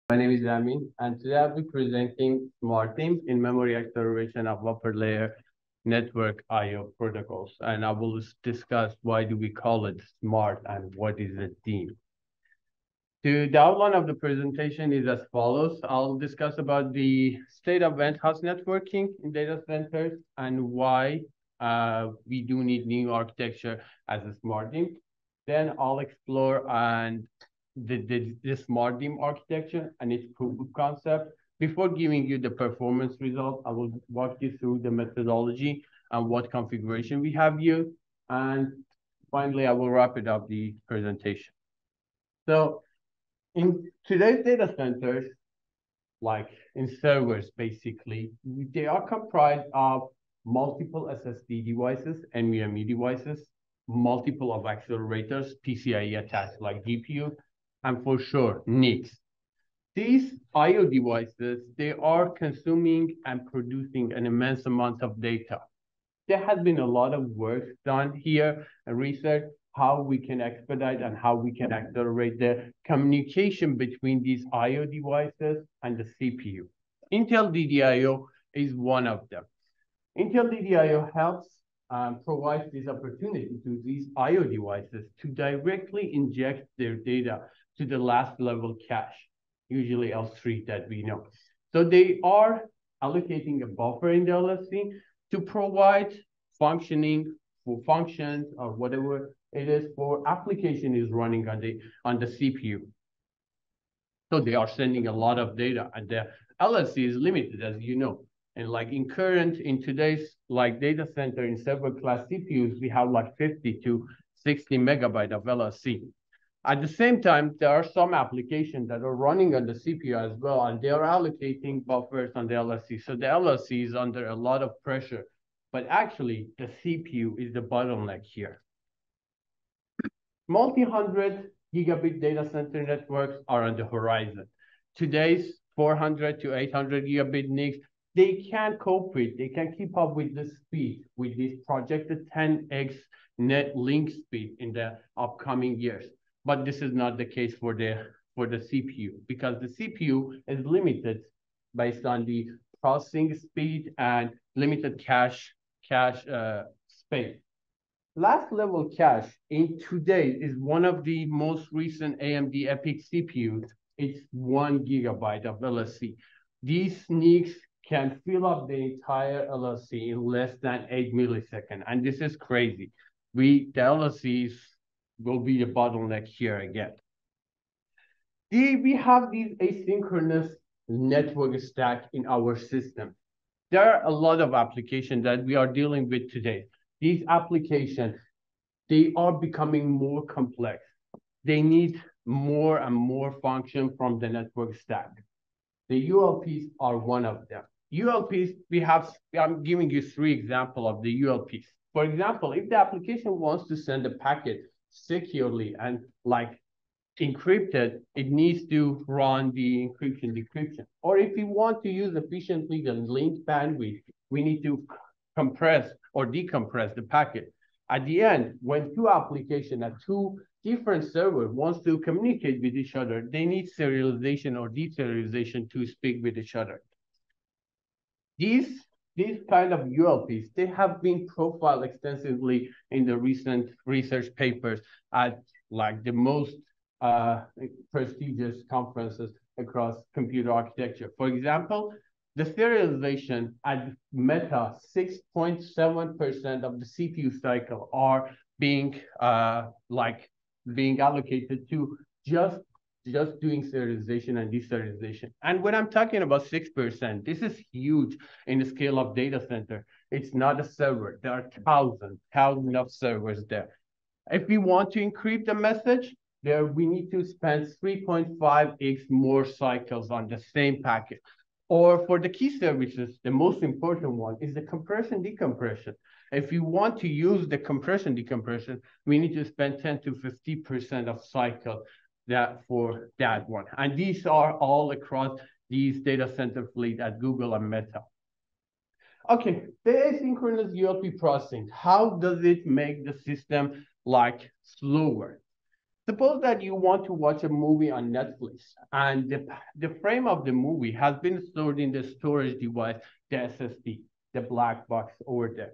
My name is Amin, and today I'll be presenting SmartTheme in-memory acceleration of upper layer network I/O protocols. And I will discuss why do we call it SMART and what is a theme. The outline of the presentation is as follows. I'll discuss about the state of house networking in data centers and why we do need new architecture as a SmartTheme. Then I'll explore and the SmartTheme architecture and its proof of concept. Before giving you the performance result, I will walk you through the methodology and what configuration we have used. And finally, I will wrap it up the presentation. So in today's data centers, like in servers, basically, they are comprised of multiple SSD devices, NVMe devices, multiple of accelerators, PCIe attached like GPU, and for sure, NICs. These I/O devices, they are consuming and producing an immense amount of data. There has been a lot of work done here and research how we can expedite and how we can accelerate the communication between these I/O devices and the CPU. Intel DDIO is one of them. Intel DDIO helps provide this opportunity to these I/O devices to directly inject their data to the last level cache, usually L3 that we know. So they are allocating a buffer in the LSC to provide functioning for functions or whatever it is for application is running on the CPU. So they are sending a lot of data, and the LSC is limited, as you know. And like in today's like data center in server class CPUs, we have like 50 to 60 megabyte of LSC. At the same time, there are some applications that are running on the CPU as well, and they are allocating buffers on the LSC. So the LSC is under a lot of pressure, but actually the CPU is the bottleneck here. Multi-hundred gigabit data center networks are on the horizon. Today's 400 to 800 gigabit NICs, they can cope with, they can keep up with the speed, with this projected 10x net link speed in the upcoming years. But this is not the case for the CPU, because the CPU is limited based on the processing speed and limited cache space. Last level cache in today is one of the most recent AMD EPYC CPUs. It's 1 gigabyte of LSC. These NICs can fill up the entire LSC in less than 8 milliseconds, and this is crazy. The LSCs will be the bottleneck here again. We have these asynchronous network stack in our system. There are a lot of applications that we are dealing with today. These applications, they are becoming more complex. They need more and more function from the network stack. The ULPs are one of them. ULPs, I'm giving you 3 examples of the ULPs. For example, if the application wants to send a packet securely and like encrypted, it needs to run the encryption decryption. Or if we want to use efficiently the link bandwidth, we need to compress or decompress the packet. At the end, when 2 applications at 2 different servers wants to communicate with each other, they need serialization or deserialization to speak with each other. These kind of ULPs, they have been profiled extensively in the recent research papers at like the most prestigious conferences across computer architecture. For example, the serialization at Meta, 6.7% of the CPU cycle are being being allocated to just doing serialization and deserialization. And when I'm talking about 6%, this is huge in the scale of data center. It's not a server. There are thousands of servers there. If we want to encrypt the message, there we need to spend 3.5x more cycles on the same packet. Or for the key services, the most important one is the compression decompression. If you want to use the compression decompression, we need to spend 10 to 50% of cycle for that one. And these are all across these data center fleet at Google and Meta. Okay, the asynchronous ULP processing, how does it make the system like slower? Suppose that you want to watch a movie on Netflix and the frame of the movie has been stored in the storage device, the SSD, the black box over there.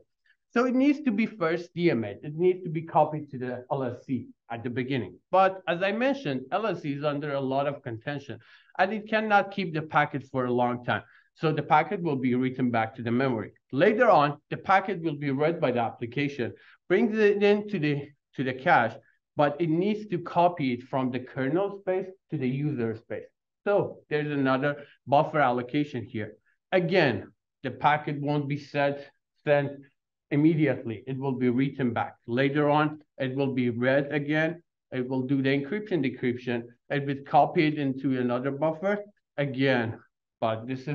So it needs to be first DMA'd. It needs to be copied to the LSC at the beginning. But as I mentioned, LSC is under a lot of contention and it cannot keep the packet for a long time. So the packet will be written back to the memory. Later on, the packet will be read by the application, brings it into the cache, but it needs to copy it from the kernel space to the user space. So there's another buffer allocation here. Again, the packet won't be sent immediately. It will be written back. Later on, it will be read again. It will do the encryption, decryption. It will copy it into another buffer again. But this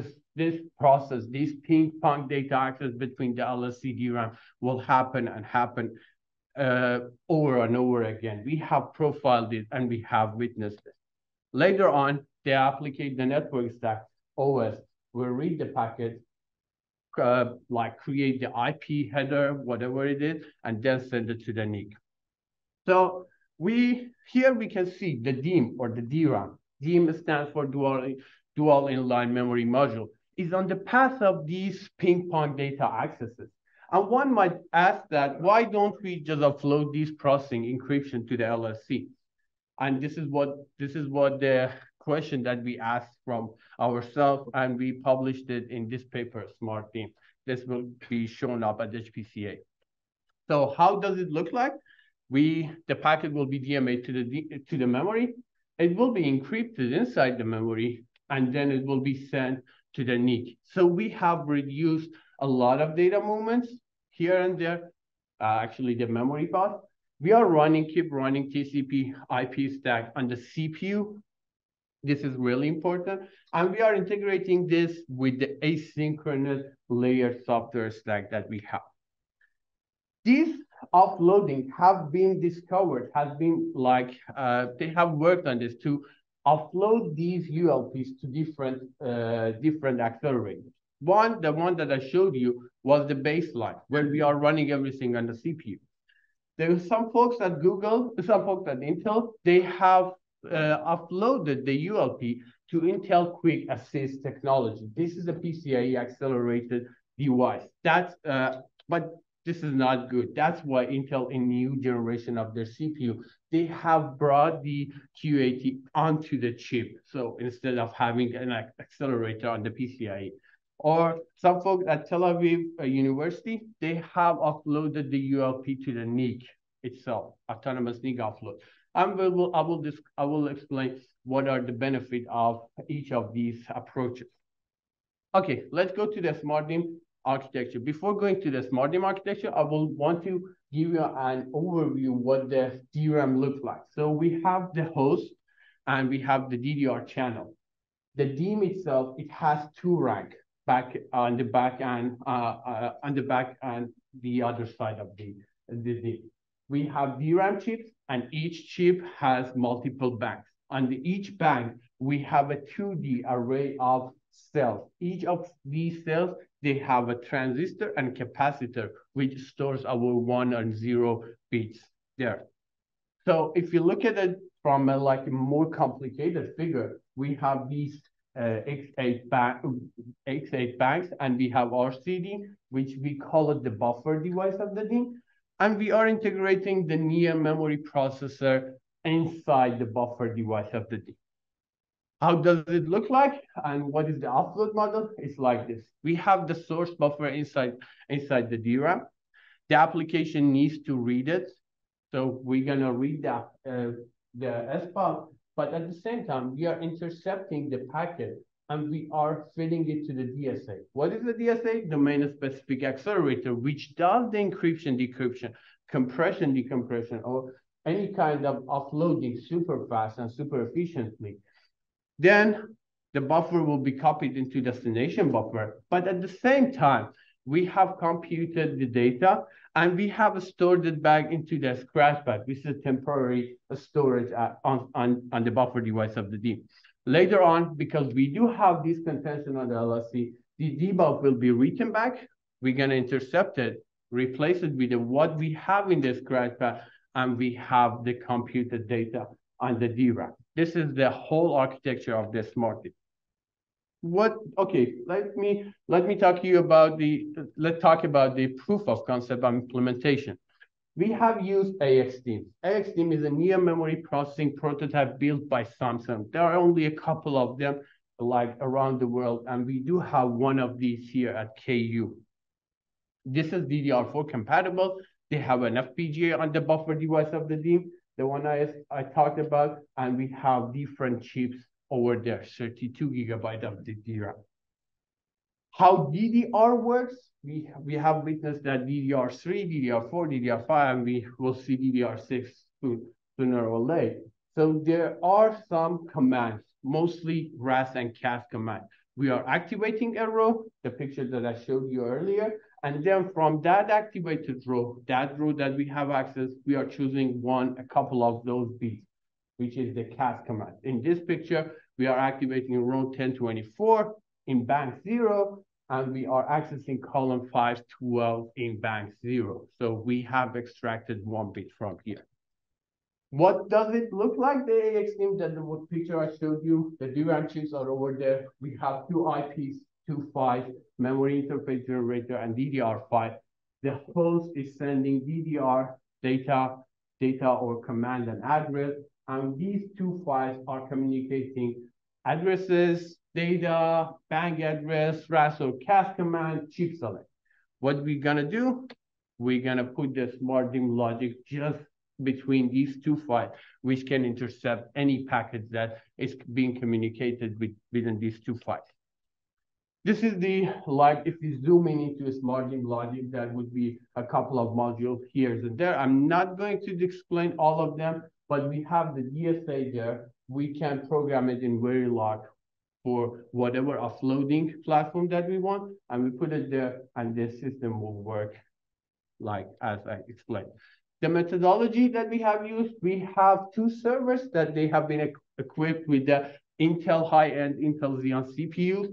process, this ping pong data access between the LSC DRAM will happen and happen over and over again. We have profiled it and we have witnessed it. Later on, they applicate the network stack OS will read the packet, like create the IP header, whatever it is, and then send it to the NIC. So here we can see the DIMM or the DRAM. DIMM stands for dual inline memory module, is on the path of these ping pong data accesses. And one might ask that, why don't we just upload these processing encryption to the LSC? And this is what the question that we asked from ourselves, and we published it in this paper, Smart DIMM. This will be shown up at HPCA. So how does it look like? The packet will be DMA to the memory. It will be encrypted inside the memory, and then it will be sent to the NIC. So we have reduced a lot of data movements here and there. Actually, the memory path. We are keep running TCP IP stack on the CPU. This is really important. And we are integrating this with the asynchronous layer software stack that we have. These offloading have been discovered, has been like, they have worked on this to offload these ULPs to different accelerators. The one that I showed you was the baseline, where we are running everything on the CPU. There are some folks at Google, some folks at Intel, they have uploaded the ULP to Intel Quick Assist technology. This is a PCIe accelerated device. But this is not good. That's why Intel, in new generation of their CPU, they have brought the QAT onto the chip. So instead of having an accelerator on the PCIe. Or some folks at Tel Aviv University, they have uploaded the ULP to the NIC itself, autonomous NIC offload. I will explain what are the benefits of each of these approaches. Okay, let's go to the Smart DIMM architecture. Before going to the Smart DIMM architecture, I will want to give you an overview what the DRAM looks like. So we have the host and we have the DDR channel. The DIMM itself, it has two ranks. On the back and the other side of the DIMM. We have DRAM chips, and each chip has multiple banks. On each bank, we have a 2D array of cells. Each of these cells, they have a transistor and capacitor, which stores our 1 and 0 bits there. So if you look at it from a more complicated figure, we have these X8 banks, and we have RCD, which we call it the buffer device of the DIMM, and we are integrating the NIA memory processor inside the buffer device of the DIMM. How does it look like, and what is the offload model? It's like this. We have the source buffer inside the DRAM. The application needs to read it, so we're gonna read the SPAL. But at the same time, we are intercepting the packet and we are feeding it to the DSA. What is the DSA? Domain-specific accelerator, which does the encryption, decryption, compression, decompression, or any kind of offloading super fast and super efficiently. Then the buffer will be copied into destination buffer. But at the same time, we have computed the data and we have stored it back into the scratch pad, which is a temporary storage on the buffer device of the DIMM. Later on, because we do have this contention on the LSC, the debug will be written back. We're gonna intercept it, replace it with what we have in the scratch pad, and we have the computed data on the DRAM. This is the whole architecture of the smart DIMM. Okay, let me talk to you about let's talk about the proof of concept and implementation. We have used AXDIMM. AXDIMM is a near memory processing prototype built by Samsung. There are only a couple of them like around the world, and we do have one of these here at KU. This is DDR4 compatible. They have an FPGA on the buffer device of the DIMM, the one I talked about, and we have different chips over there, 32 GB of the DRAM. How DDR works, we have witnessed that DDR3, DDR4, DDR5, and we will see DDR6 sooner or later. So there are some commands, mostly RAS and CAS commands. We are activating a row, the picture that I showed you earlier, and then from that activated row, that row that we have access, we are choosing a couple of those bits, which is the CAS command. In this picture, we are activating row 1024 in bank 0, and we are accessing column 512 in bank 0. So we have extracted 1 bit from here. What does it look like? The AXDIMM, that the picture I showed you, the DRAM chips are over there. We have 2 IPs, 2 PHYs, memory interface generator, and DDR5. The host is sending DDR data or command and address, and these 2 files are communicating addresses, data, bank address, RAS or CAS command, chip select. What we're gonna do, we're gonna put the smart DIMM logic just between these 2 files, which can intercept any packet that is being communicated within these 2 files. This is if you zoom in into a smart DIMM logic, that would be a couple of modules here and there. I'm not going to explain all of them, but we have the DSA there. We can program it in Verilog for whatever offloading platform that we want, and we put it there, and the system will work like as I explained. The methodology that we have used, we have 2 servers that they have been equipped with the Intel high-end Intel Xeon CPUs.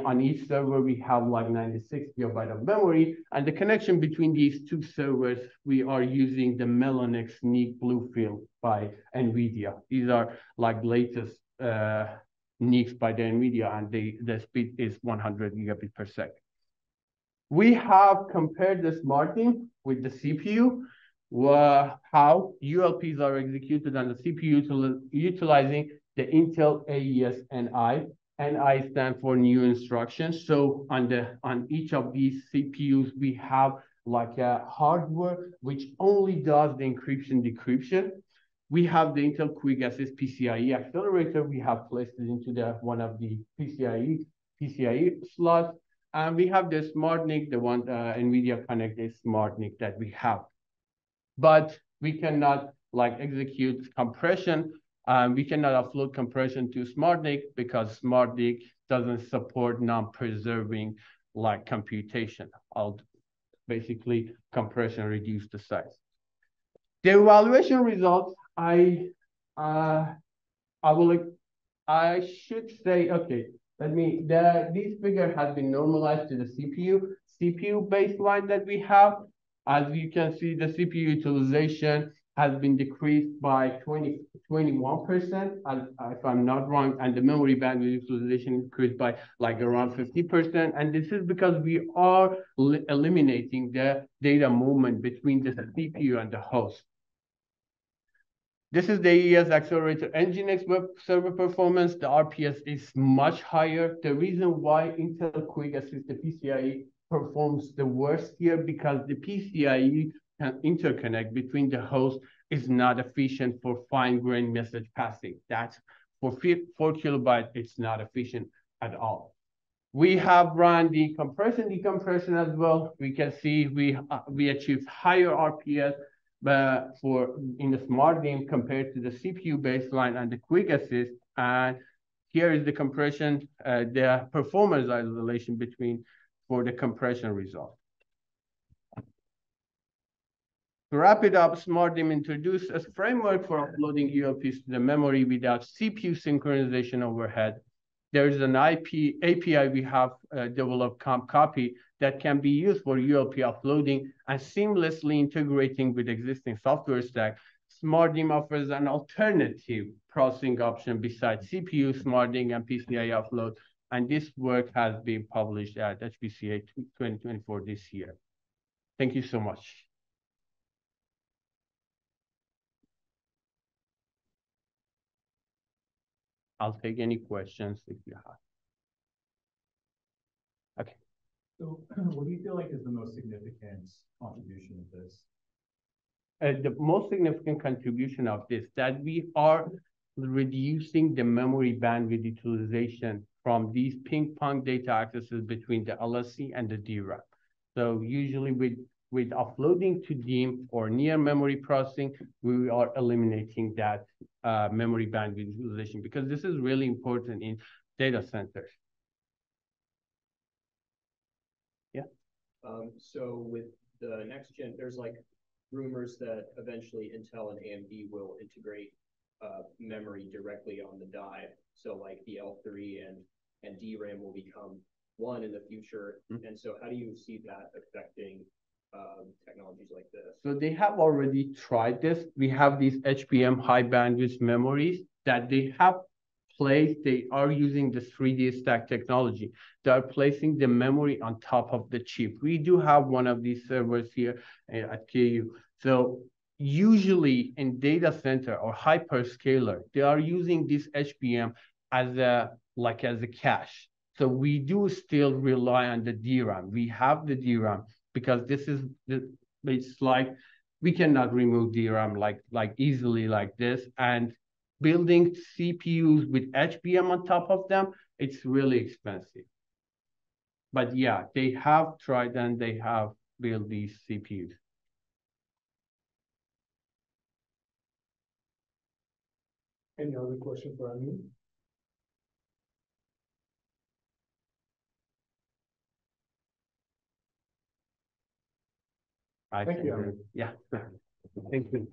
On each server, we have like 96 GB of memory, and the connection between these 2 servers, we are using the Mellanox NIC BlueField by NVIDIA. These are like latest NICs by the NVIDIA, and the speed is 100 gigabit per second. We have compared the smart DIMM with the CPU, how ULPs are executed on the CPU utilizing the Intel AES-NI. NI stands for new instructions. So on each of these CPUs, we have like a hardware which only does the encryption decryption. We have the Intel QuickAssist PCIe accelerator. We have placed it into one of the PCIe slots. And we have the smart NIC, the one NVIDIA connected smart NIC that we have. But we cannot like execute compression. We cannot offload compression to smart NIC because smart NIC doesn't support non-preserving like computation. I'll basically compression reduce the size. The evaluation results, I should say, okay, this figure has been normalized to the CPU baseline that we have. As you can see, the CPU utilization has been decreased by 21%, if I'm not wrong, and the memory bandwidth utilization increased by like around 50%. And this is because we are eliminating the data movement between the CPU and the host. This is the AES Accelerator Nginx web server performance. The RPS is much higher. The reason why Intel QuickAssist, the PCIe, performs the worst here because the PCIe interconnect between the host is not efficient for fine-grained message passing. That's for 4 kilobytes, it's not efficient at all. We have run the decompression as well. We can see we achieved higher RPS in the smart DIMM compared to the CPU baseline and the QuickAssist. And here is the compression, the performance isolation for the compression result. To wrap it up, smart DIMM introduced a framework for uploading ULPs to the memory without CPU synchronization overhead. There is an API we have developed, CompCopy, that can be used for ULP offloading and seamlessly integrating with existing software stack. SmartDIMM offers an alternative processing option besides CPU, SmartDIMM, and PCI offload. And this work has been published at HPCA 2024 this year. Thank you so much. I'll take any questions if you have. Okay. So what do you feel like is the most significant contribution of this? The most significant contribution of this, that we are reducing the memory bandwidth utilization from these ping pong data accesses between the LSC and the DRAM. So usually with offloading to DIMM or near memory processing, we are eliminating that memory bandwidth utilization, because this is really important in data centers. Yeah. So with the next gen, there's like rumors that eventually Intel and AMD will integrate memory directly on the die. So like the L3 and DRAM will become one in the future. Mm-hmm. And so how do you see that affecting technologies like this? So they have already tried this. We have these HBM high bandwidth memories that they have placed. They are using the 3D stack technology. They are placing the memory on top of the chip. We do have one of these servers here at KU. So usually in data center or hyperscaler, they are using this HBM as a cache. So we do still rely on the DRAM. We have the DRAM because this is it's like we cannot remove DRAM like easily like this. And building CPUs with HBM on top of them, it's really expensive. But yeah, they have tried and they have built these CPUs. Any other question for Amin? Thank you, Amin. Yeah. Thank you.